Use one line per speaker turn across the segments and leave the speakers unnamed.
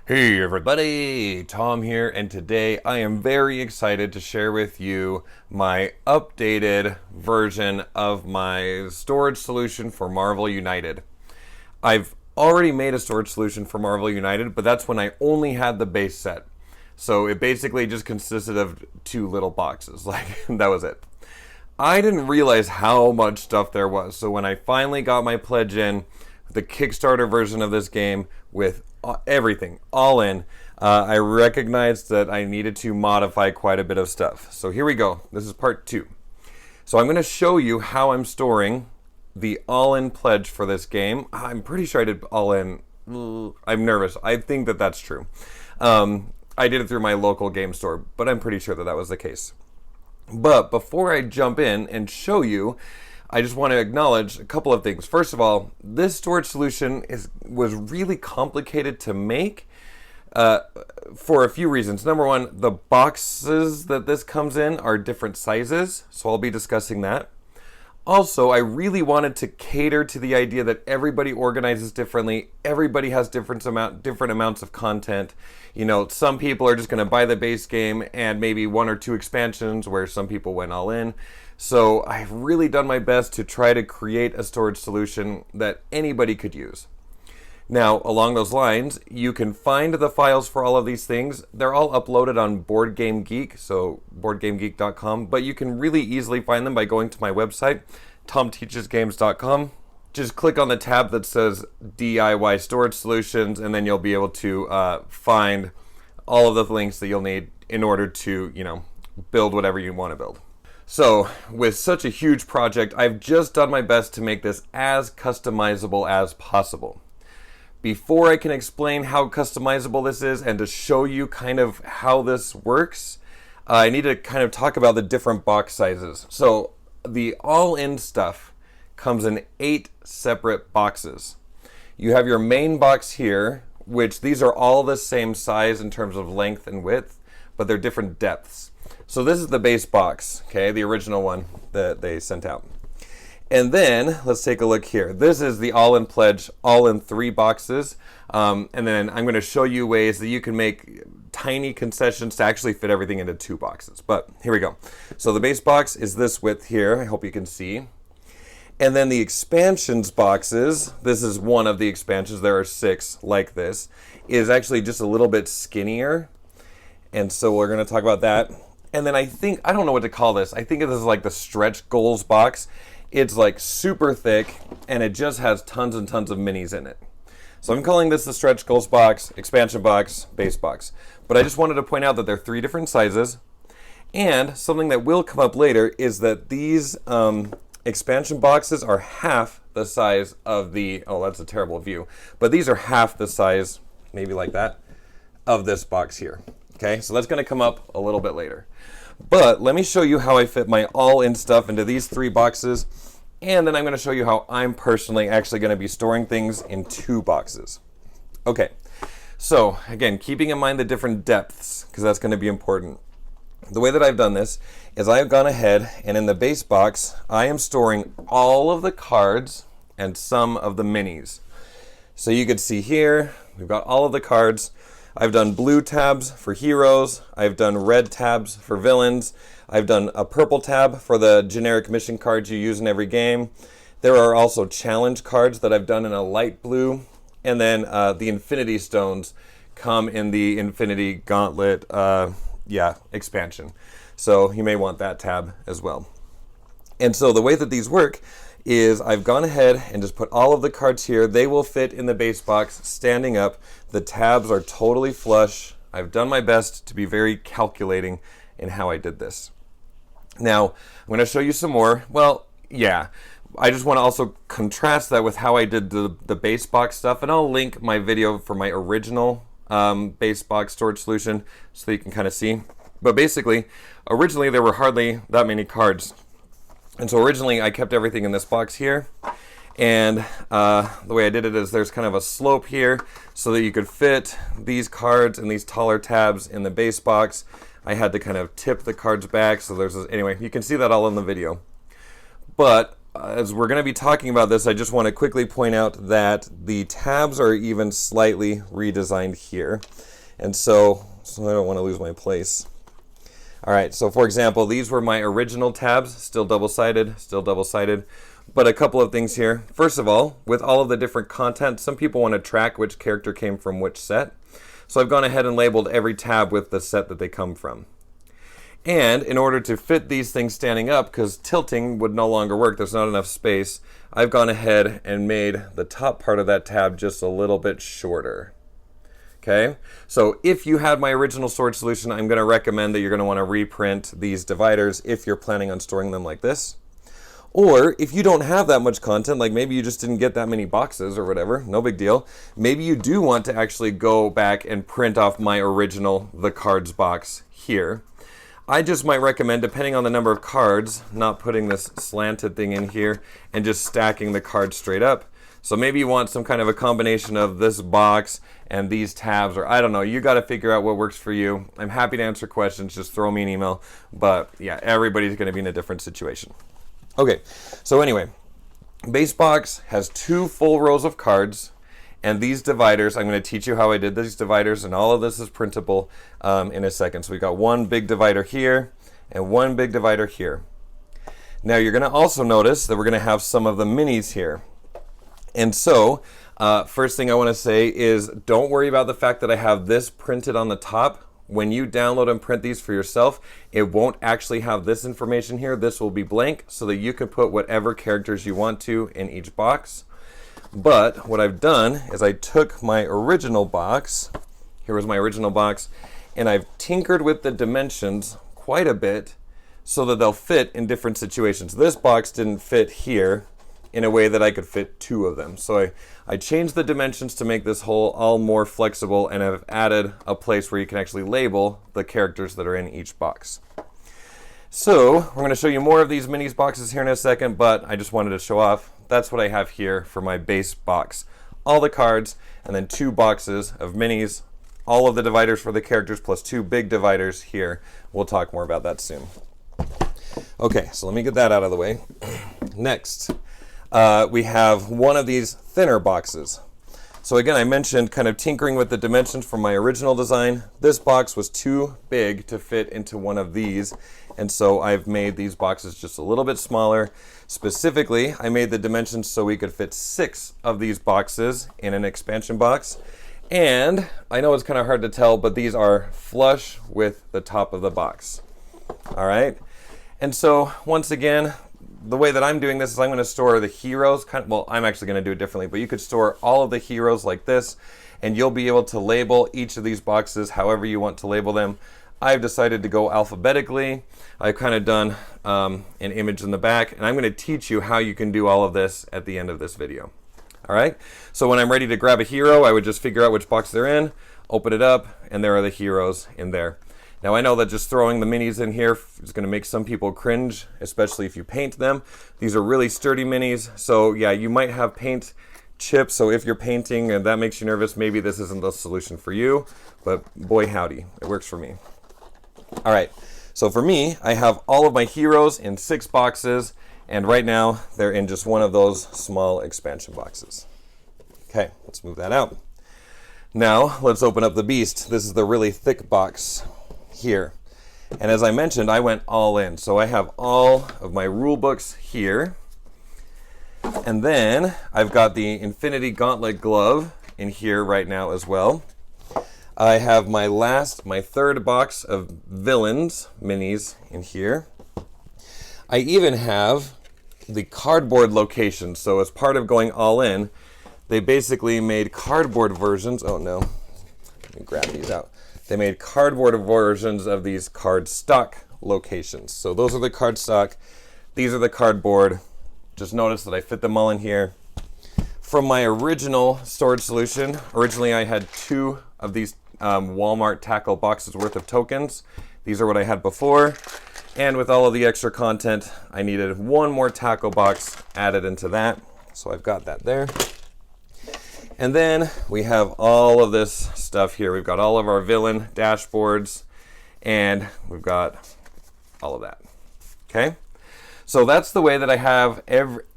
Hey everybody, Tom here, and today I am very excited to share with you my updated version of my storage solution for Marvel United. I've already made a storage solution for Marvel United, but that's when I only had the base set. So it basically just consisted of two little boxes, like that was it. I didn't realize how much stuff there was, so when I finally got my pledge in, the Kickstarter version of this game with everything all in, I recognized that I needed to modify quite a bit of stuff. So here we go. This is part 2. So I'm going to show you how I'm storing the all-in pledge for this game. I'm pretty sure I did all-in. I'm nervous. I think that that's true. I did it through my local game store, but I'm pretty sure that that was the case. But before I jump in and show you, I just want to acknowledge a couple of things. First of all, this storage solution was really complicated to make for a few reasons. Number one, the boxes that this comes in are different sizes, so I'll be discussing that. Also, I really wanted to cater to the idea that everybody organizes differently. Everybody has different amounts of content. You know, some people are just going to buy the base game and maybe 1 or 2 expansions, where some people went all in. So I've really done my best to try to create a storage solution that anybody could use. Now, along those lines, you can find the files for all of these things. They're all uploaded on Board Game Geek, so boardgamegeek.com, but you can really easily find them by going to my website, tomteachesgames.com. Just click on the tab that says DIY Storage Solutions, and then you'll be able to find all of the links that you'll need in order to, build whatever you want to build. So, with such a huge project, I've just done my best to make this as customizable as possible. Before I can explain how customizable this is and to show you kind of how this works, I need to kind of talk about the different box sizes. So, the all-in stuff comes in 8 separate boxes. You have your main box here, which these are all the same size in terms of length and width, but they're different depths. So this is the base box, okay, the original one that they sent out. And then, let's take a look here. This is the all-in pledge, all in 3 boxes. And then I'm going to show you ways that you can make tiny concessions to actually fit everything into 2 boxes. But here we go. So the base box is this width here. I hope you can see. And then the expansions boxes, this is one of the expansions. There are 6 like this, is actually just a little bit skinnier. And so we're going to talk about that. And then I don't know what to call this. I think this is like the stretch goals box. It's like super thick, and it just has tons and tons of minis in it. So I'm calling this the stretch goals box, expansion box, base box. But I just wanted to point out that they're 3 different sizes. And something that will come up later is that these expansion boxes are half the size of that's a terrible view. But these are half the size, maybe like that, of this box here. Okay, so that's going to come up a little bit later. But let me show you how I fit my all-in stuff into these 3 boxes, and then I'm going to show you how I'm personally actually going to be storing things in 2 boxes. Okay, so again, keeping in mind the different depths, because that's going to be important. The way that I've done this is I've gone ahead, and in the base box, I am storing all of the cards and some of the minis. So you can see here, we've got all of the cards. I've done blue tabs for heroes. I've done red tabs for villains. I've done a purple tab for the generic mission cards you use in every game. There are also challenge cards that I've done in a light blue. And then the Infinity Stones come in the Infinity Gauntlet expansion. So you may want that tab as well. And so the way that these work is I've gone ahead and just put all of the cards here. They will fit in the base box standing up. The tabs are totally flush. I've done my best to be very calculating in how I did this. Now, I'm going to show you some more. Well, yeah, I just want to also contrast that with how I did the base box stuff, and I'll link my video for my original base box storage solution so that you can kind of see. But basically, originally there were hardly that many cards. And so originally I kept everything in this box here, and the way I did it is there's kind of a slope here so that you could fit these cards and these taller tabs in the base box. I had to kind of tip the cards back, so anyway, you can see that all in the video. But as we're going to be talking about this, I just want to quickly point out that the tabs are even slightly redesigned here. And so I don't want to lose my place. All right, so for example, these were my original tabs, still double-sided, but a couple of things here. First of all, with all of the different content, some people want to track which character came from which set. So I've gone ahead and labeled every tab with the set that they come from. And in order to fit these things standing up, because tilting would no longer work, there's not enough space, I've gone ahead and made the top part of that tab just a little bit shorter. Okay, so if you had my original storage solution, I'm going to recommend that you're going to want to reprint these dividers if you're planning on storing them like this. Or if you don't have that much content, like maybe you just didn't get that many boxes or whatever, no big deal. Maybe you do want to actually go back and print off my original The Cards box here. I just might recommend, depending on the number of cards, not putting this slanted thing in here and just stacking the cards straight up. So maybe you want some kind of a combination of this box and these tabs, or I don't know, you got to figure out what works for you. I'm happy to answer questions, just throw me an email. But yeah, everybody's going to be in a different situation. Okay, so anyway, base box has 2 full rows of cards. And these dividers, I'm going to teach you how I did these dividers, and all of this is printable in a second. So we've got one big divider here and one big divider here. Now you're going to also notice that we're going to have some of the minis here. And so first thing I want to say is don't worry about the fact that I have this printed on the top. When you download and print these for yourself, it won't actually have this information here. This will be blank so that you can put whatever characters you want to in each box. But what I've done is I took my original box, here was my original box, and I've tinkered with the dimensions quite a bit so that they'll fit in different situations. This box didn't fit here in a way that I could fit 2 of them. So I changed the dimensions to make this whole all more flexible, and I've added a place where you can actually label the characters that are in each box. So we're going to show you more of these minis boxes here in a second, but I just wanted to show off. That's what I have here for my base box. All the cards, and then 2 boxes of minis, all of the dividers for the characters, plus 2 big dividers here. We'll talk more about that soon. Okay, so let me get that out of the way. Next, we have one of these thinner boxes. So again, I mentioned kind of tinkering with the dimensions from my original design. This box was too big to fit into one of these, and so I've made these boxes just a little bit smaller. Specifically, I made the dimensions so we could fit 6 of these boxes in an expansion box. And I know it's kind of hard to tell, but these are flush with the top of the box. All right. And so once again, the way that I'm doing this is I'm going to store the heroes. Well, I'm actually going to do it differently, but you could store all of the heroes like this, and you'll be able to label each of these boxes however you want to label them. I've decided to go alphabetically. I've kind of done an image in the back, and I'm going to teach you how you can do all of this at the end of this video. All right, so when I'm ready to grab a hero, I would just figure out which box they're in, open it up, and there are the heroes in there. Now I know that just throwing the minis in here is going to make some people cringe, especially if you paint them. These are really sturdy minis, so yeah, you might have paint chips, so if you're painting and that makes you nervous, maybe this isn't the solution for you, but boy howdy, it works for me. All right, so for me, I have all of my heroes in 6 boxes, and right now they're in just one of those small expansion boxes. Okay, let's move that out. Now let's open up the beast. This is the really thick box here. And as I mentioned, I went all in. So I have all of my rule books here. And then I've got the Infinity Gauntlet glove in here right now as well. I have my 3rd box of villains minis in here. I even have the cardboard location. So as part of going all in, they basically made cardboard versions. Oh no, let me grab these out. They made cardboard versions of these card stock locations. So those are the card stock. These are the cardboard. Just notice that I fit them all in here. From my original storage solution, originally I had 2 of these Walmart tackle boxes worth of tokens. These are what I had before. And with all of the extra content, I needed 1 more tackle box added into that. So I've got that there. And then we have all of this stuff here. We've got all of our villain dashboards, and we've got all of that. Okay? So that's the way that I have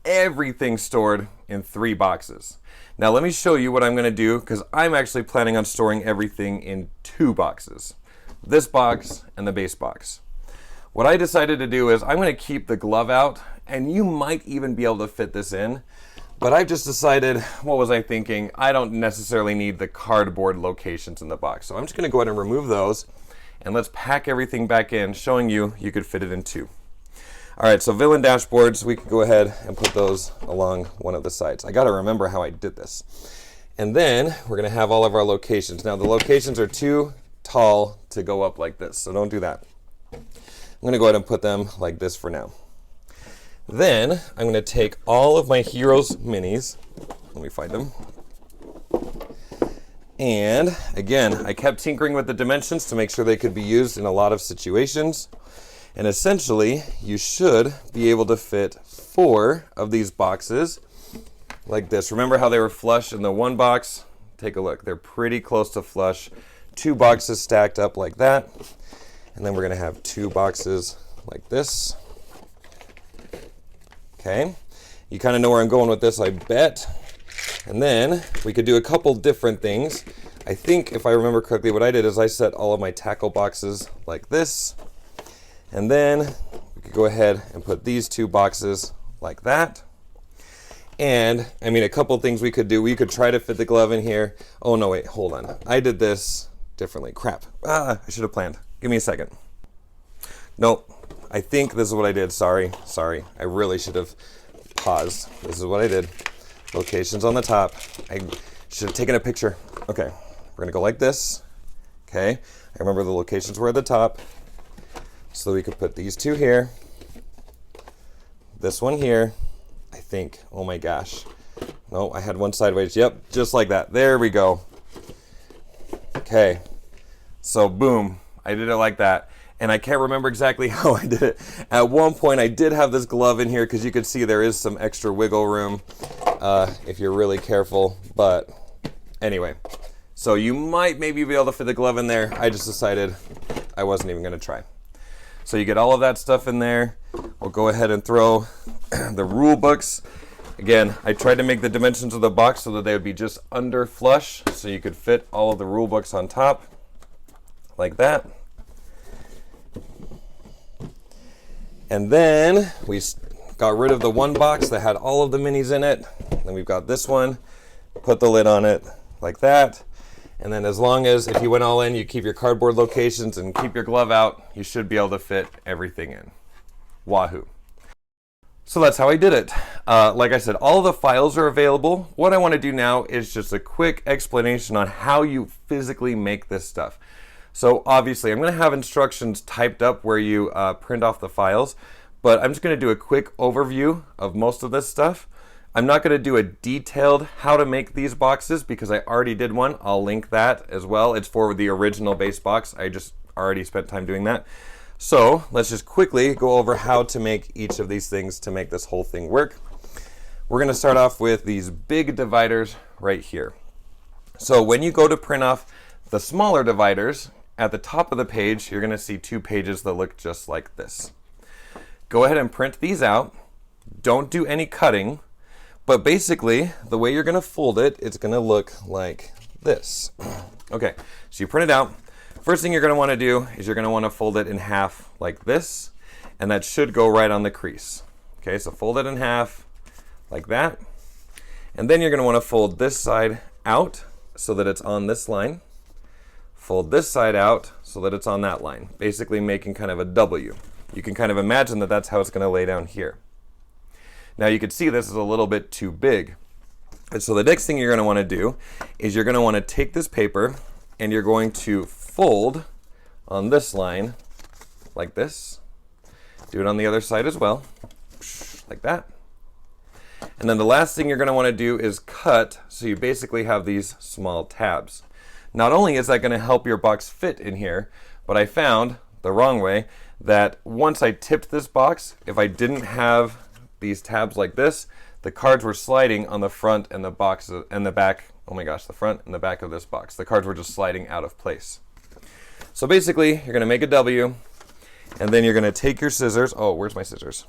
everything stored in 3 boxes. Now let me show you what I'm going to do, because I'm actually planning on storing everything in 2 boxes. This box and the base box. What I decided to do is I'm going to keep the glove out, and you might even be able to fit this in. But I've just decided, what was I thinking? I don't necessarily need the cardboard locations in the box. So I'm just going to go ahead and remove those, and let's pack everything back in, showing you could fit it in 2. All right, so villain dashboards, we can go ahead and put those along one of the sides. I got to remember how I did this. And then we're going to have all of our locations. Now the locations are too tall to go up like this, so don't do that. I'm going to go ahead and put them like this for now. Then I'm going to take all of my Heroes minis. Let me find them. And again, I kept tinkering with the dimensions to make sure they could be used in a lot of situations. And essentially, you should be able to fit 4 of these boxes like this. Remember how they were flush in the 1 box? Take a look. They're pretty close to flush. 2 boxes stacked up like that. And then we're going to have 2 boxes like this. Okay. You kind of know where I'm going with this, I bet. And then we could do a couple different things. I think, if I remember correctly, what I did is I set all of my tackle boxes like this. And then we could go ahead and put these 2 boxes like that. And, I mean, a couple things we could do. We could try to fit the glove in here. Oh, no, wait, hold on. I did this differently. Crap. I should have planned. Give me a second. Nope. I think this is what I did. Sorry. I really should have paused. This is what I did. Locations on the top. I should have taken a picture. Okay. We're going to go like this. Okay. I remember the locations were at the top. So we could put these 2 here, this one here, I think. Oh my gosh. No, I had one sideways. Yep, just like that. There we go. Okay. So boom, I did it like that. And I can't remember exactly how I did it. At one point, I did have this glove in here because you could see there is some extra wiggle room if you're really careful. But anyway, so you might maybe be able to fit the glove in there. I just decided I wasn't even going to try. So you get all of that stuff in there. We'll go ahead and throw the rule books. Again, I tried to make the dimensions of the box so that they would be just under flush, so you could fit all of the rule books on top, like that. And then we got rid of the 1 box that had all of the minis in it. Then we've got this one. Put the lid on it, like that. And then as long as, if you went all in, you keep your cardboard locations and keep your glove out, you should be able to fit everything in. Wahoo. So that's how I did it. Like I said, all the files are available. What I want to do now is just a quick explanation on how you physically make this stuff. So obviously, I'm going to have instructions typed up where you print off the files, but I'm just going to do a quick overview of most of this stuff. I'm not going to do a detailed how to make these boxes because I already did one. I'll link that as well. It's for the original base box. I just already spent time doing that. So let's just quickly go over how to make each of these things to make this whole thing work. We're going to start off with these big dividers right here. So when you go to print off the smaller dividers, at the top of the page, you're going to see 2 pages that look just like this. Go ahead and print these out. Don't do any cutting. But basically, the way you're going to fold it, it's going to look like this. Okay, so you print it out. First thing you're going to want to do is you're going to want to fold it in half like this, and that should go right on the crease. Okay, so fold it in half like that. And then you're going to want to fold this side out so that it's on this line. Fold this side out so that it's on that line, basically making kind of a W. You can kind of imagine that that's how it's going to lay down here. Now you can see this is a little bit too big. And so the next thing you're going to want to do is you're going to want to take this paper and you're going to fold on this line like this. Do it on the other side as well, like that. And then the last thing you're going to want to do is cut, so you basically have these small tabs. Not only is that going to help your box fit in here, but I found the wrong way that once I tipped this box, if I didn't have these tabs like this, the cards were sliding on the front and the box and the back. Oh my gosh, the front and the back of this box. The cards were just sliding out of place. So basically, you're going to make a W, and then you're going to take your scissors. Oh, where's my scissors?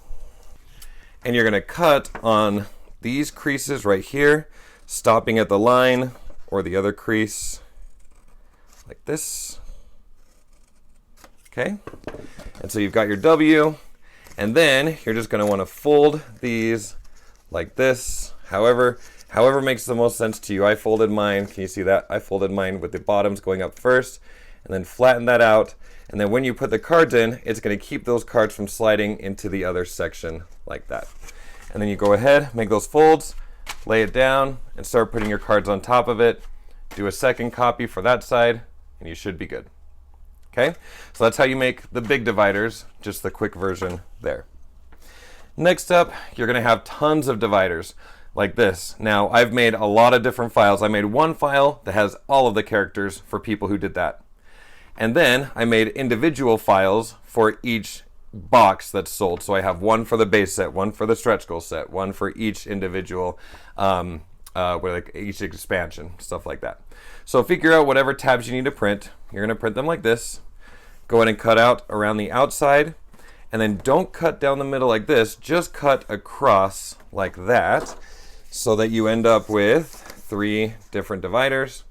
And you're going to cut on these creases right here, stopping at the line or the other crease like this. Okay, and so you've got your W, and then you're just going to want to fold these like this, however makes the most sense to you. I folded mine, can you see that? I folded mine with the bottoms going up first, and then flatten that out, and then when you put the cards in, it's going to keep those cards from sliding into the other section like that. And then you go ahead, make those folds, lay it down, and start putting your cards on top of it. Do a second copy for that side, and you should be good. Okay, so that's how you make the big dividers, just the quick version there. Next up, you're going to have tons of dividers like this. Now, I've made a lot of different files. I made one file that has all of the characters for people who did that. And then I made individual files for each box that's sold. So I have one for the base set, one for the stretch goal set, one for each individual, each expansion, stuff like that. So figure out whatever tabs you need to print. You're going to print them like this. Go ahead and cut out around the outside. And then don't cut down the middle like this. Just cut across like that so that you end up with 3 different dividers.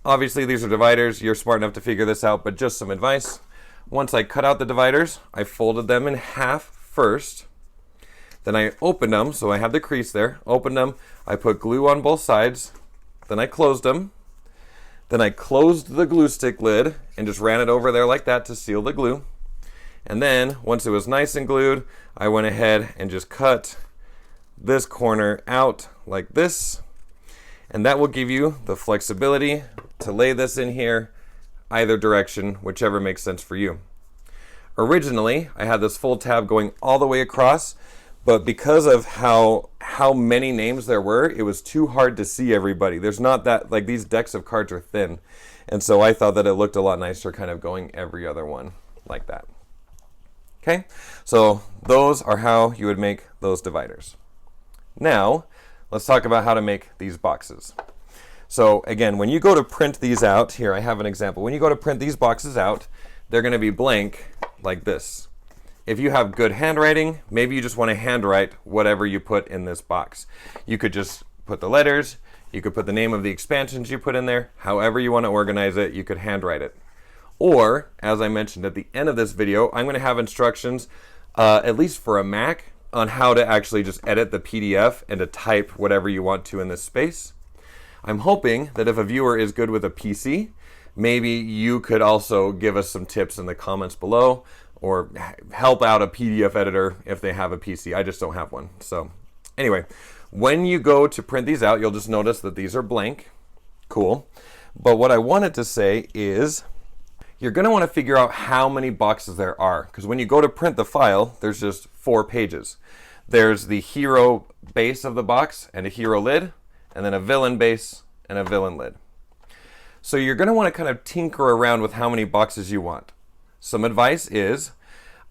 Obviously, these are dividers. You're smart enough to figure this out, but just some advice. Once I cut out the dividers, I folded them in half first. Then I opened them, so I have the crease there. Opened them. I put glue on both sides. Then I closed them. Then I closed the glue stick lid and just ran it over there like that to seal the glue. And then, once it was nice and glued, I went ahead and just cut this corner out like this. And that will give you the flexibility to lay this in here either direction, whichever makes sense for you. Originally, I had this full tab going all the way across, but because of how many names there were, it was too hard to see everybody. There's not that, like, these decks of cards are thin. And so I thought that it looked a lot nicer kind of going every other one like that. Okay, so those are how you would make those dividers. Now, let's talk about how to make these boxes. So again, when you go to print these out, here I have an example. When you go to print these boxes out, they're going to be blank like this. If you have good handwriting, maybe you just want to handwrite whatever you put in this box. You could just put the letters, you could put the name of the expansions you put in there, however you want to organize it, you could handwrite it. Or, as I mentioned at the end of this video, I'm going to have instructions, at least for a Mac, on how to actually just edit the PDF and to type whatever you want to in this space. I'm hoping that if a viewer is good with a PC, maybe you could also give us some tips in the comments below, or help out a PDF editor if they have a PC. I just don't have one. So anyway, when you go to print these out, you'll just notice that these are blank. Cool. But what I wanted to say is you're going to want to figure out how many boxes there are, because when you go to print the file, there's just 4 pages. There's the hero base of the box and a hero lid, and then a villain base and a villain lid. So you're going to want to kind of tinker around with how many boxes you want. Some advice is,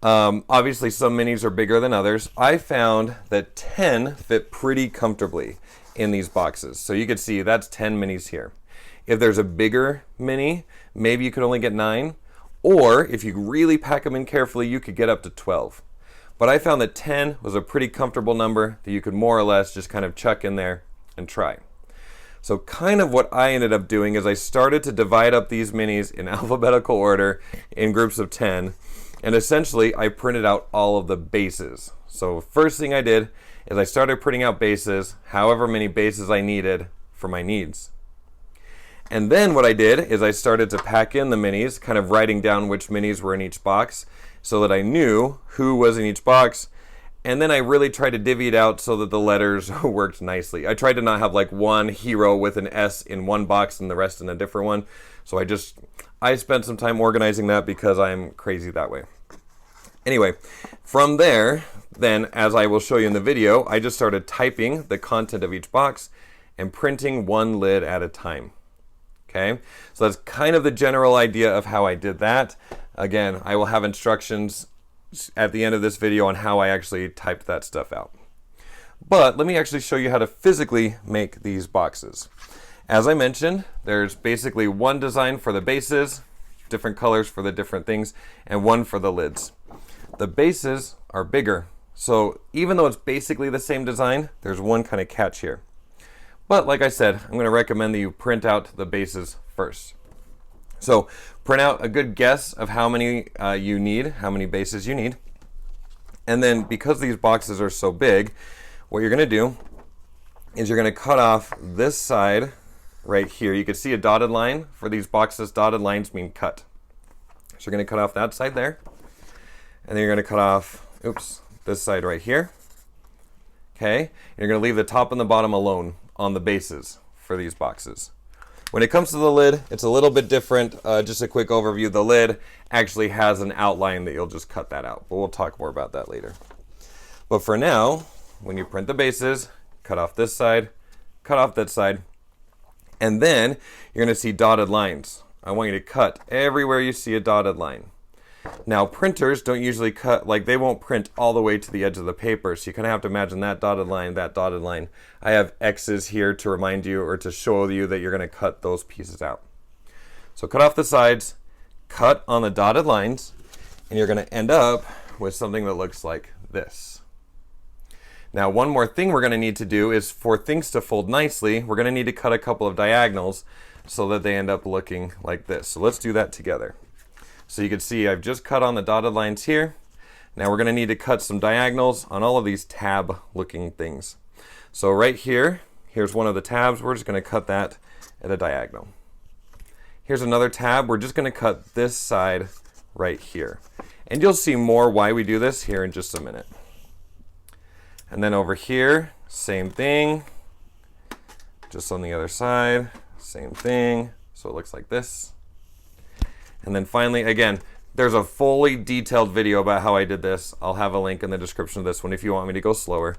obviously some minis are bigger than others. I found that 10 fit pretty comfortably in these boxes. So you can see that's 10 minis here. If there's a bigger mini, maybe you could only get 9. Or if you really pack them in carefully, you could get up to 12. But I found that 10 was a pretty comfortable number that you could more or less just kind of chuck in there and try. So kind of what I ended up doing is I started to divide up these minis in alphabetical order in groups of 10. And essentially, I printed out all of the bases. So first thing I did is I started printing out bases, however many bases I needed for my needs. And then what I did is I started to pack in the minis, kind of writing down which minis were in each box so that I knew who was in each box. And then I really tried to divvy it out so that the letters worked nicely. I tried to not have like one hero with an S in one box and the rest in a different one. So I spent some time organizing that because I'm crazy that way. Anyway, from there, then as I will show you in the video, I just started typing the content of each box and printing one lid at a time. Okay, so that's kind of the general idea of how I did that. Again, I will have instructions at the end of this video on how I actually typed that stuff out. But let me actually show you how to physically make these boxes. As I mentioned, there's basically one design for the bases, different colors for the different things, and one for the lids. The bases are bigger, So even though it's basically the same design, there's one kind of catch here. But like I said, I'm going to recommend that you print out the bases first. So print out a good guess of how many you need, how many bases you need. And then because these boxes are so big, what you're going to do is you're going to cut off this side right here. You can see a dotted line for these boxes. Dotted lines mean cut. So you're going to cut off that side there. And then you're going to cut off, this side right here. Okay. And you're going to leave the top and the bottom alone on the bases for these boxes. When it comes to the lid, it's a little bit different. Just a quick overview. The lid actually has an outline that you'll just cut that out, but we'll talk more about that later. But for now, when you print the bases, cut off this side, cut off that side, and then you're going to see dotted lines. I want you to cut everywhere you see a dotted line. Now, printers don't usually cut, like they won't print all the way to the edge of the paper, so you kind of have to imagine that dotted line, that dotted line. I have X's here to remind you or to show you that you're going to cut those pieces out. So cut off the sides, cut on the dotted lines, and you're going to end up with something that looks like this. Now, one more thing we're going to need to do is for things to fold nicely, we're going to need to cut a couple of diagonals so that they end up looking like this. So let's do that together. So you can see I've just cut on the dotted lines here. Now we're going to need to cut some diagonals on all of these tab looking things. So right here, here's one of the tabs. We're just going to cut that at a diagonal. Here's another tab. We're just going to cut this side right here. And you'll see more why we do this here in just a minute. And then over here, same thing. Just on the other side, same thing. So it looks like this. And then finally, again, there's a fully detailed video about how I did this. I'll have a link in the description of this one if you want me to go slower.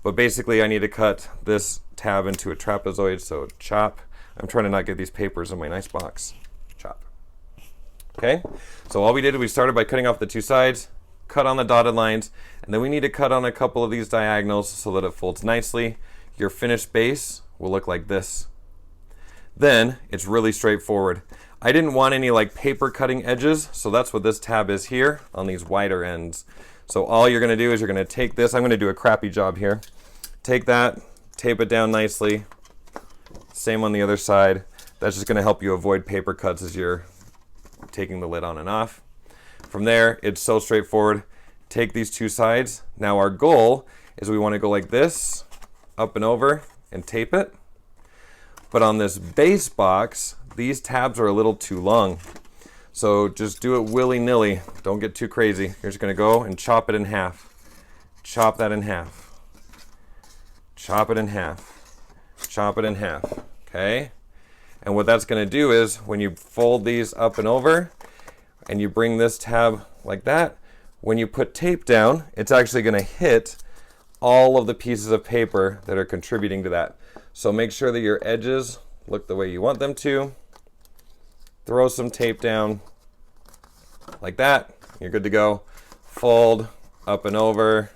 But basically, I need to cut this tab into a trapezoid, so chop. I'm trying to not get these papers in my nice box. Chop. Okay, so all we did is we started by cutting off the two sides, cut on the dotted lines, and then we need to cut on a couple of these diagonals so that it folds nicely. Your finished base will look like this. Then, it's really straightforward. I didn't want any like paper cutting edges, so that's what this tab is here on these wider ends. So all you're going to do is you're going to take this. I'm going to do a crappy job here. Take that, tape it down nicely. Same on the other side. That's just going to help you avoid paper cuts as you're taking the lid on and off. From there, it's so straightforward. Take these two sides. Now our goal is we want to go like this, up and over, and tape it. But on this base box, these tabs are a little too long. So just do it willy-nilly. Don't get too crazy. You're just going to go and chop it in half. Chop that in half. Chop it in half. Chop it in half. Okay? And what that's going to do is when you fold these up and over and you bring this tab like that, when you put tape down, it's actually going to hit all of the pieces of paper that are contributing to that. So make sure that your edges look the way you want them to. Throw some tape down like that. You're good to go. Fold up and over.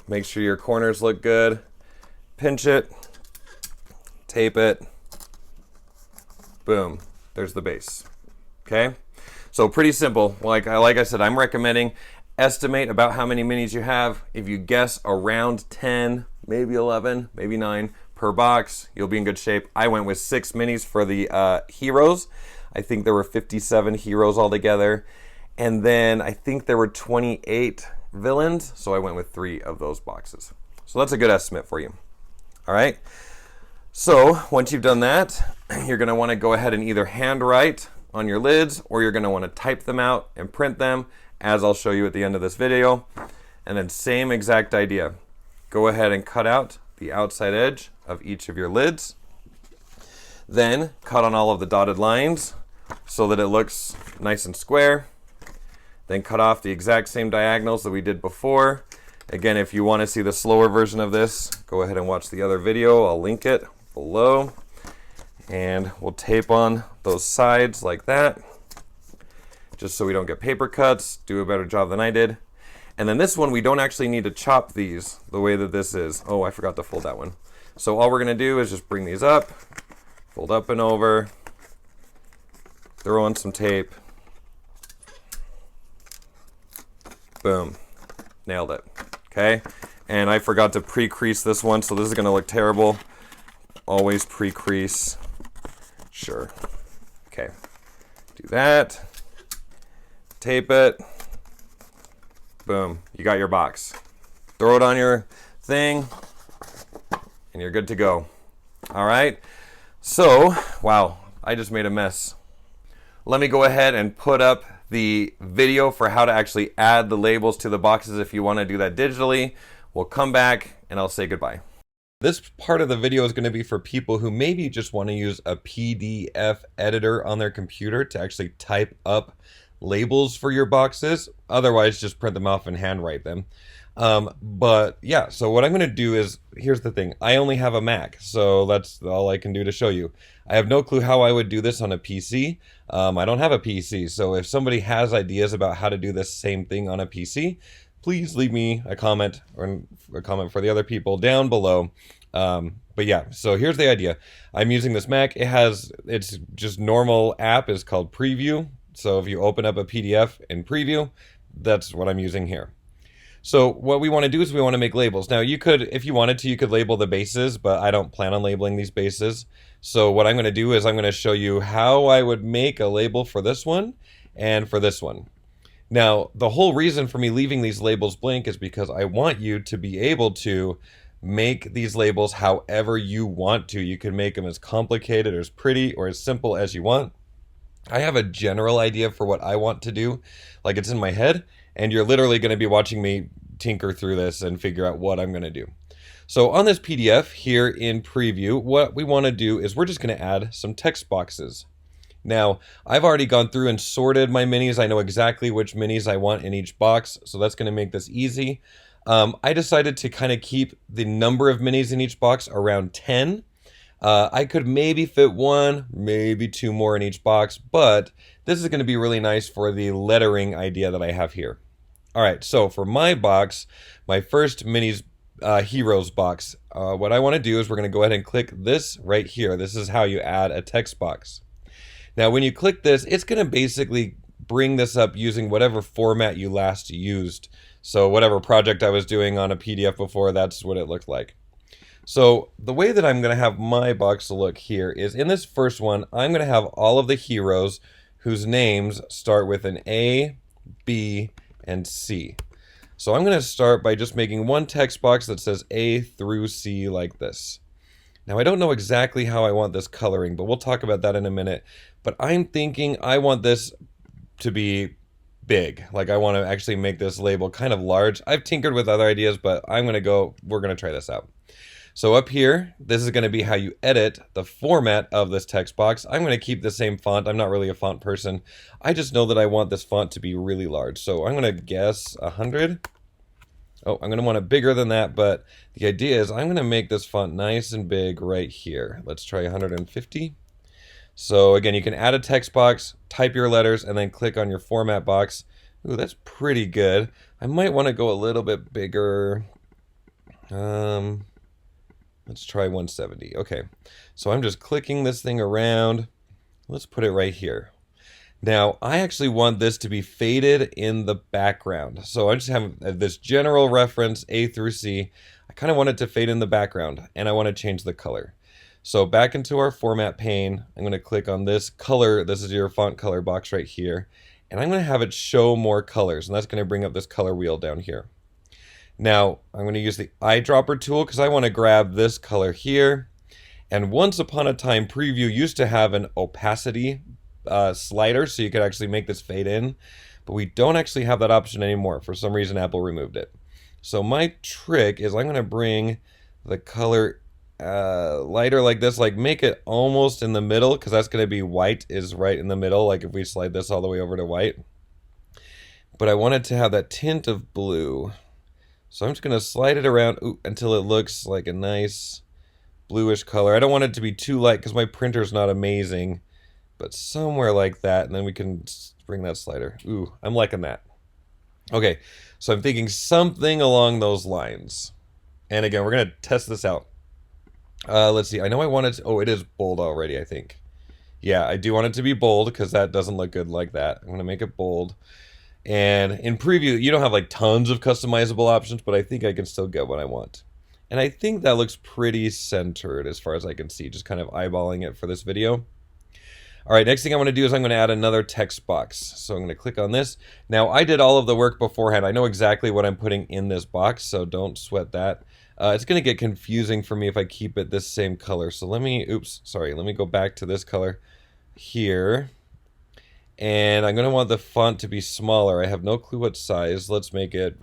Make sure your corners look good. Pinch it. Tape it. Boom. There's the base. Okay? So pretty simple. Like I said, I'm recommending estimate about how many minis you have. If you guess around 10, maybe 11, maybe 9 per box, you'll be in good shape. I went with 6 minis for the heroes. I think there were 57 heroes altogether. And then I think there were 28 villains, so I went with 3 of those boxes. So that's a good estimate for you. All right. So once you've done that, you're going to want to go ahead and either handwrite on your lids, or you're going to want to type them out and print them, as I'll show you at the end of this video. And then same exact idea. Go ahead and cut out the outside edge of each of your lids. Then cut on all of the dotted lines so that it looks nice and square. Then cut off the exact same diagonals that we did before. Again, if you want to see the slower version of this, go ahead and watch the other video. I'll link it below. And we'll tape on those sides like that, just so we don't get paper cuts. Do a better job than I did. And then this one, we don't actually need to chop these the way that this is. Oh, I forgot to fold that one. So all we're going to do is just bring these up, fold up and over, throw on some tape. Boom. Nailed it. Okay, and I forgot to pre-crease this one, so this is going to look terrible. Always pre-crease. Sure. Okay, do that. Tape it. Boom, you got your box. Throw it on your thing, and you're good to go. All right, so, wow, I just made a mess. Let me go ahead and put up the video for how to actually add the labels to the boxes if you want to do that digitally. We'll come back, and I'll say goodbye. This part of the video is going to be for people who maybe just want to use a PDF editor on their computer to actually type up labels for your boxes. Otherwise, just print them off and handwrite them. But yeah, so what I'm going to do is, here's the thing. I only have a Mac, so that's all I can do to show you. I have no clue how I would do this on a PC. I don't have a PC, so if somebody has ideas about how to do this same thing on a PC, please leave me a comment, or a comment for the other people down below. But yeah, so here's the idea. I'm using this Mac. It's just normal app is called Preview. So if you open up a PDF in Preview, that's what I'm using here. So what we want to do is we want to make labels. Now you could, if you wanted to, you could label the bases, but I don't plan on labeling these bases. So what I'm going to do is I'm going to show you how I would make a label for this one and for this one. Now, the whole reason for me leaving these labels blank is because I want you to be able to make these labels however you want to. You can make them as complicated or as pretty or as simple as you want. I have a general idea for what I want to do, like it's in my head, and you're literally going to be watching me tinker through this and figure out what I'm going to do. So on this PDF here in Preview, what we want to do is we're just going to add some text boxes. Now, I've already gone through and sorted my minis. I know exactly which minis I want in each box, so that's going to make this easy. I decided to kind of keep the number of minis in each box around 10. I could maybe fit one, maybe two more in each box, but this is going to be really nice for the lettering idea that I have here. All right, so for my box, my first minis heroes box, what I want to do is we're going to go ahead and click this right here. This is how you add a text box. Now, when you click this, it's going to basically bring this up using whatever format you last used. So whatever project I was doing on a PDF before, that's what it looked like. So the way that I'm going to have my box look here is in this first one, I'm going to have all of the heroes whose names start with an A, B, and C. So I'm going to start by just making one text box that says A through C like this. Now I don't know exactly how I want this coloring, but we'll talk about that in a minute. But I'm thinking I want this to be big. Like I want to actually make this label kind of large. I've tinkered with other ideas, but we're going to try this out. So up here, this is going to be how you edit the format of this text box. I'm going to keep the same font. I'm not really a font person. I just know that I want this font to be really large. So I'm going to guess 100. Oh, I'm going to want it bigger than that, but the idea is I'm going to make this font nice and big right here. Let's try 150. So again, you can add a text box, type your letters, and then click on your format box. Ooh, that's pretty good. I might want to go a little bit bigger. Let's try 170. Okay, so I'm just clicking this thing around. Let's put it right here. Now, I actually want this to be faded in the background. So I just have this general reference, A through C. I kind of want it to fade in the background, and I want to change the color. So back into our format pane, I'm going to click on this color. This is your font color box right here. And I'm going to have it show more colors, and that's going to bring up this color wheel down here. Now, I'm going to use the eyedropper tool because I want to grab this color here. And once upon a time, Preview used to have an opacity slider, so you could actually make this fade in. But we don't actually have that option anymore. For some reason, Apple removed it. So my trick is I'm going to bring the color lighter like this, like make it almost in the middle, because that's going to be white is right in the middle, like if we slide this all the way over to white. But I want it to have that tint of blue. So I'm just going to slide it around until it looks like a nice bluish color. I don't want it to be too light because my printer's not amazing, but somewhere like that, and then we can bring that slider. Ooh, I'm liking that. Okay, so I'm thinking something along those lines. And again, we're going to test this out. Let's see. I know I want it to, oh, it is bold already, I think. Yeah, I do want it to be bold because that doesn't look good like that. I'm going to make it bold. And in preview, you don't have like tons of customizable options, but I think I can still get what I want. And I think that looks pretty centered as far as I can see, just kind of eyeballing it for this video. All right, next thing I want to do is I'm going to add another text box. So I'm going to click on this. Now, I did all of the work beforehand. I know exactly what I'm putting in this box, so don't sweat that. It's going to get confusing for me if I keep it this same color. So let me, let me go back to this color here. And I'm going to want the font to be smaller. I have no clue what size. Let's make it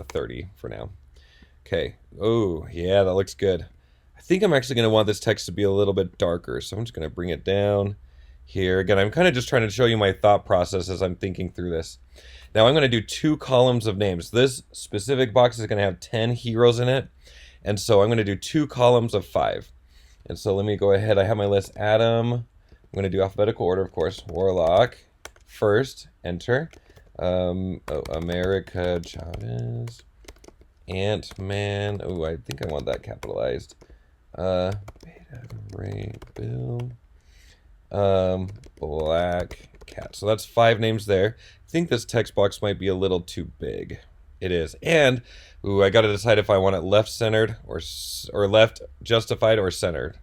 30 for now. Okay. Oh, yeah, that looks good. I think I'm actually going to want this text to be a little bit darker, so I'm just going to bring it down here. Again, I'm kind of just trying to show you my thought process as I'm thinking through this. Now I'm going to do 2 columns of names. This specific box is going to have 10 heroes in it, and so I'm going to do 2 columns of 5. And so let me go ahead. I have my list. Adam. I'm going to do alphabetical order, of course. Warlock. First. Enter. America Chavez. Ant-Man. Oh, I think I want that capitalized. Beta Ray Bill. Black Cat. So that's 5 names there. I think this text box might be a little too big. It is. And, ooh, I got to decide if I want it left centered or left justified or centered.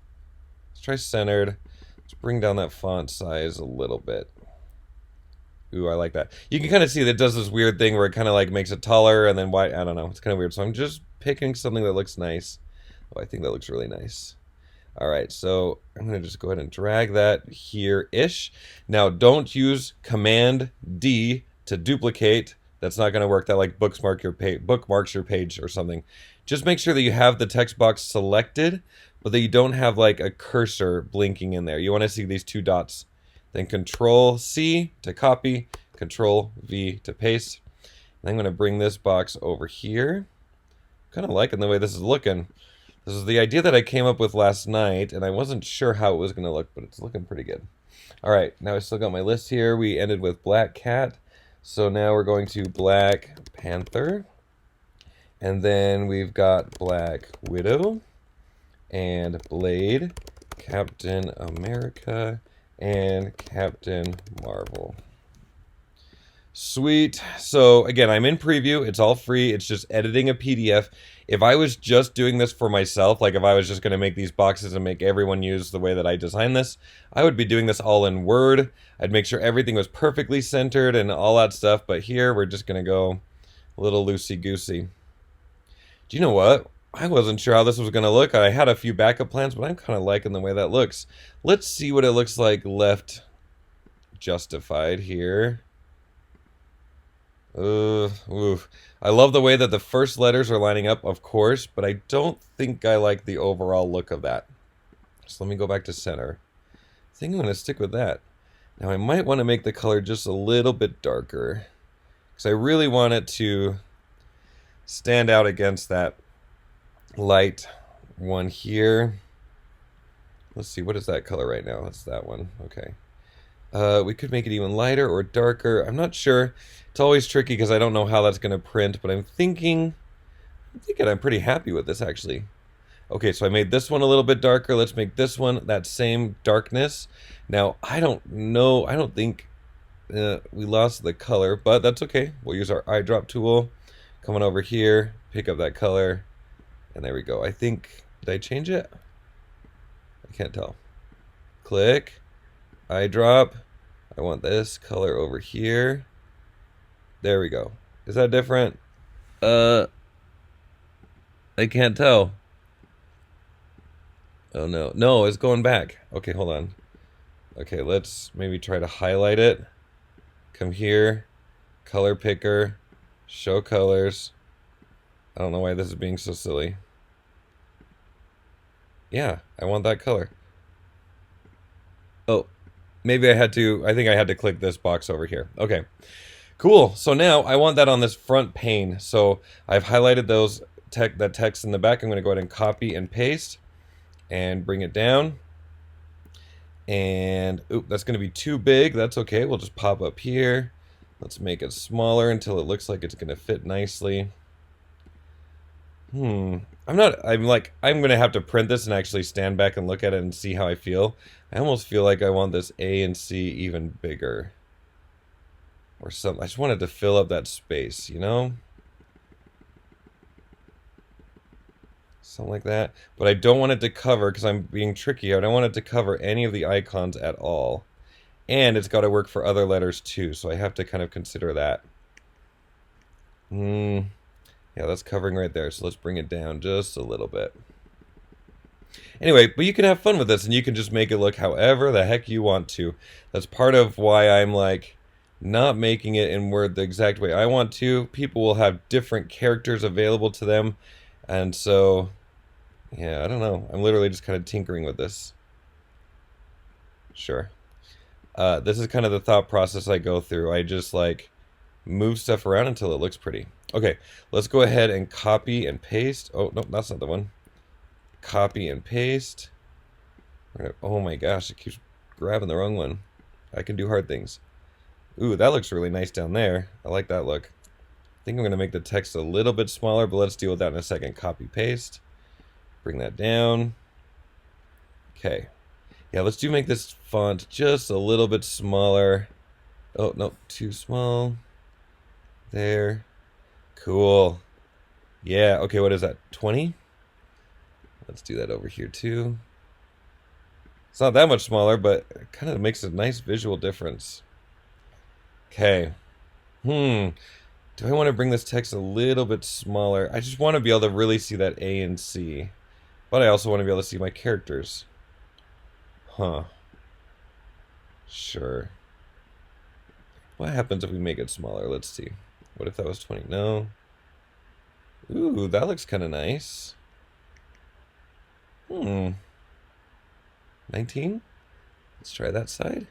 Let's try centered. Let's bring down that font size a little bit. Ooh, I like that. You can kind of see that it does this weird thing where it kind of like makes it taller and then white. I don't know. It's kind of weird. So I'm just picking something that looks nice. Oh, I think that looks really nice. All right, so I'm going to just go ahead and drag that here-ish. Now, don't use Command D to duplicate. That's not going to work. That like bookmarks your page or something. Just make sure that you have the text box selected, but that you don't have like a cursor blinking in there. You want to see these 2 dots. Then Control C to copy, Control V to paste. And I'm going to bring this box over here. Kind of liking the way this is looking. This is the idea that I came up with last night, and I wasn't sure how it was going to look, but it's looking pretty good. All right, now I still got my list here. We ended with Black Cat, so now we're going to Black Panther. And then we've got Black Widow, and Blade, Captain America, and Captain Marvel. Sweet. So again, I'm in preview. It's all free. It's just editing a PDF. If I was just doing this for myself, like if I was just going to make these boxes and make everyone use the way that I designed this, I would be doing this all in Word. I'd make sure everything was perfectly centered and all that stuff. But here, we're just going to go a little loosey-goosey. Do you know what? I wasn't sure how this was going to look. I had a few backup plans, but I'm kind of liking the way that looks. Let's see what it looks like left justified here. I love the way that the first letters are lining up, of course, but I don't think I like the overall look of that. So let me go back to center. I think I'm going to stick with that. Now I might want to make the color just a little bit darker, because I really want it to stand out against that light one here. Let's see, what is that color right now? That's that one. Okay. We could make it even lighter or darker. I'm not sure. It's always tricky because I don't know how that's going to print, but I'm thinking I'm pretty happy with this, actually. Okay, so I made this one a little bit darker. Let's make this one that same darkness. Now, I don't know. I don't think we lost the color, but that's okay. We'll use our eyedrop tool. Come on over here, pick up that color, and there we go. I think, did I change it? I can't tell. Click. Eyedrop. I want this color over here. There we go. Is that different? I can't tell. Oh no. No, it's going back. Okay, hold on. Okay, let's maybe try to highlight it. Come here. Color picker. Show colors. I don't know why this is being so silly. Yeah, I want that color. Oh. Maybe I think I had to click this box over here. Okay, cool. So now I want that on this front pane. So I've highlighted that text in the back. I'm going to go ahead and copy and paste and bring it down. And, oop, that's going to be too big. That's okay. We'll just pop up here. Let's make it smaller until it looks like it's going to fit nicely. I'm going to have to print this and actually stand back and look at it and see how I feel. I almost feel like I want this A and C even bigger. or something. I just wanted to fill up that space, you know? Something like that. But I don't want it to cover, because I'm being tricky. I don't want it to cover any of the icons at all. And it's got to work for other letters too, so I have to kind of consider that. Yeah, that's covering right there, so let's bring it down just a little bit. Anyway, but you can have fun with this, and you can just make it look however the heck you want to. That's part of why I'm like not making it in Word the exact way I want to. People will have different characters available to them, and so yeah, I don't know. I'm literally just kind of tinkering with this. Sure. This is kind of the thought process I go through. I just like move stuff around until it looks pretty. Okay, let's go ahead and copy and paste. Oh, no, that's not the one. Copy and paste. Oh my gosh, it keeps grabbing the wrong one. I can do hard things. Ooh, that looks really nice down there. I like that look. I think I'm going to make the text a little bit smaller, but let's deal with that in a second. Copy, paste. Bring that down. Okay. Yeah, let's make this font just a little bit smaller. Oh, no, too small. There. Cool. Yeah, okay, what is that? 20? Let's do that over here too. It's not that much smaller, but it kind of makes a nice visual difference. Okay. Do I want to bring this text a little bit smaller? I just want to be able to really see that A and C. But I also want to be able to see my characters. Huh. Sure. What happens if we make it smaller? Let's see. What if that was 20? No. Ooh, that looks kind of nice. 19? Let's try that side.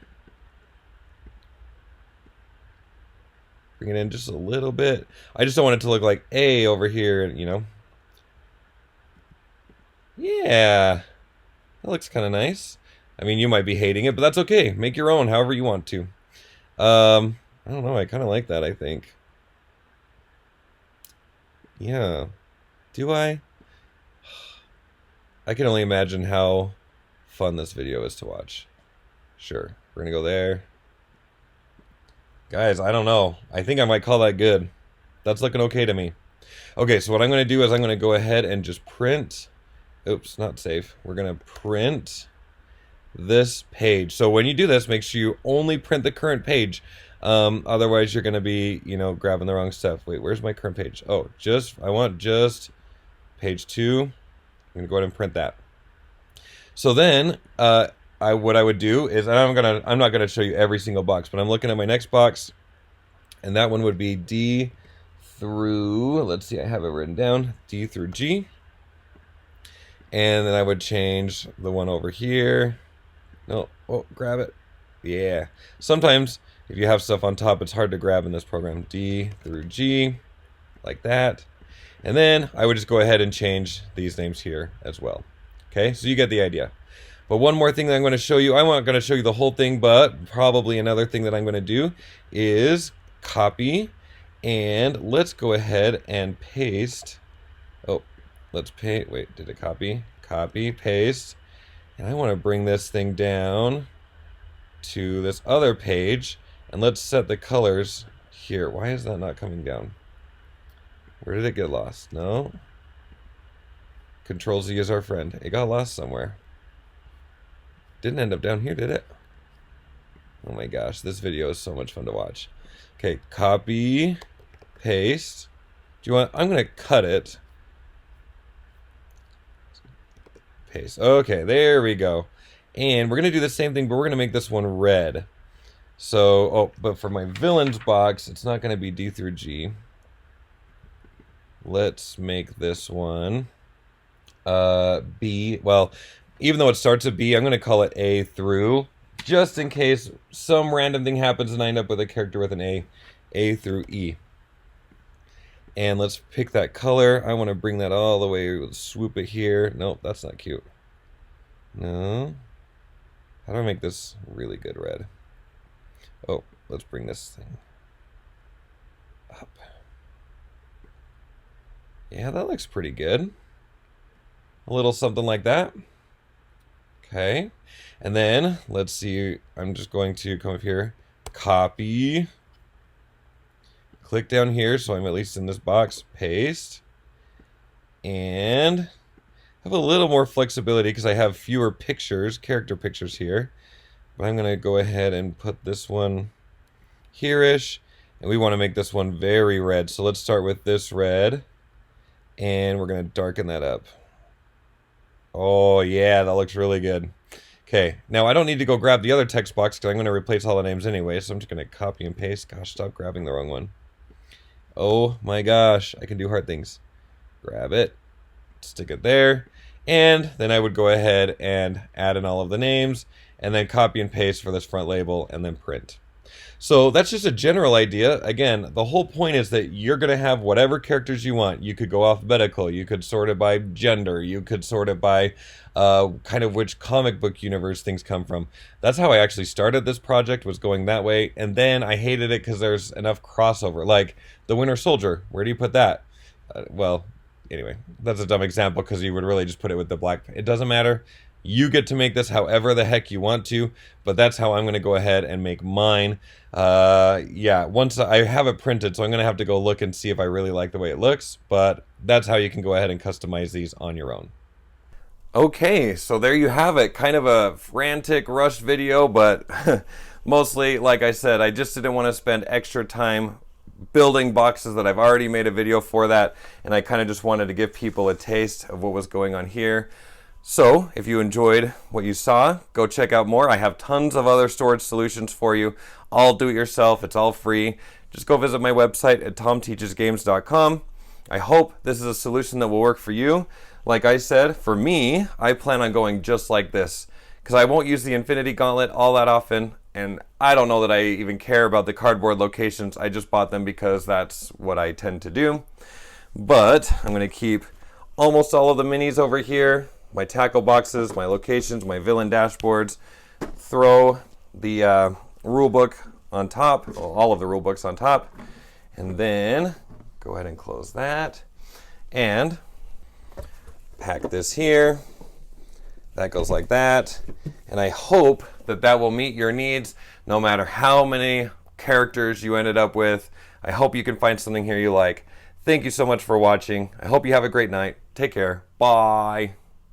Bring it in just a little bit. I just don't want it to look like A over here, you know? Yeah. That looks kind of nice. I mean, you might be hating it, but that's okay. Make your own however you want to. I don't know. I kind of like that, I think. Yeah. Do I? I can only imagine how fun this video is to watch. Sure. We're going to go there. Guys, I don't know. I think I might call that good. That's looking okay to me. Okay, so what I'm going to do is I'm going to go ahead and just print. Oops, not save. We're going to print this page. So when you do this, make sure you only print the current page. Otherwise, you're going to be, you know, grabbing the wrong stuff. Wait, where's my current page? Oh, I want just page 2. I'm going to go ahead and print that. So then, what I would do is, and I'm not gonna show you every single box, but I'm looking at my next box, and that one would be D through, let's see, I have it written down, D through G. And then I would change the one over here. No, oh, grab it. Yeah. Sometimes, if you have stuff on top, it's hard to grab in this program. D through G, like that. And then I would just go ahead and change these names here as well. Okay, so you get the idea. But one more thing that I'm going to show you, I'm not going to show you the whole thing, but probably another thing that I'm going to do is copy, and let's go ahead and paste. Oh, let's paste. Wait, did it copy? Copy, paste. And I want to bring this thing down to this other page, and let's set the colors here. Why is that not coming down? Where did it get lost? No. Control Z is our friend. It got lost somewhere. Didn't end up down here, did it? Oh my gosh, this video is so much fun to watch. Okay, copy, paste. I'm gonna cut it. Paste. Okay, there we go. And we're gonna do the same thing, but we're gonna make this one red. So, but for my villains box, it's not gonna be D through G. Let's make this one B. Well, even though it starts at B, I'm going to call it A through, just in case some random thing happens and I end up with a character with an A through E. And let's pick that color. I want to bring that all the way, swoop it here. Nope, that's not cute. No. How do I make this really good red? Oh, let's bring this thing up. Yeah, that looks pretty good. A little something like that. Okay. And then, let's see, I'm just going to come up here, copy, Click down here so I'm at least in this box. Paste. And have a little more flexibility because I have fewer pictures, character pictures here. But I'm going to go ahead and put this one here-ish. And we want to make this one very red. So let's start with this red. And we're going to darken that up. Oh, yeah, that looks really good. Okay, now I don't need to go grab the other text box because I'm going to replace all the names anyway. So I'm just going to copy and paste. Gosh, stop grabbing the wrong one. Oh my gosh, I can do hard things. Grab it. Stick it there, and then I would go ahead and add in all of the names and then copy and paste for this front label and then print. So that's just a general idea. Again, the whole point is that you're going to have whatever characters you want. You could go alphabetical, you could sort it by gender, you could sort it by kind of which comic book universe things come from. That's how I actually started this project, was going that way, and then I hated it because there's enough crossover. Like the Winter Soldier, where do you put that? Well, anyway, that's a dumb example because you would really just put it with the black. It doesn't matter. You get to make this however the heck you want to, but that's how I'm going to go ahead and make mine. Yeah, once I have it printed, so I'm going to have to go look and see if I really like the way it looks, but that's how you can go ahead and customize these on your own. Okay, so there you have it. Kind of a frantic, rushed video, but mostly, like I said, I just didn't want to spend extra time building boxes that I've already made a video for that, and I kind of just wanted to give people a taste of what was going on here. So if you enjoyed what you saw, go check out more. I have tons of other storage solutions for you, all do it yourself. It's all free. Just go visit my website at tomteachesgames.com. I hope this is a solution that will work for you. Like I said, for me, I plan on going just like this because I won't use the Infinity Gauntlet all that often. And I don't know that I even care about the cardboard locations. I just bought them because that's what I tend to do. But I'm going to keep almost all of the minis over here, my tackle boxes, my locations, my villain dashboards. Throw the rule book on top, well, all of the rule books on top. And then go ahead and close that. And pack this here. That goes like that. And I hope that that will meet your needs no matter how many characters you ended up with. I hope you can find something here you like. Thank you so much for watching. I hope you have a great night. Take care. Bye.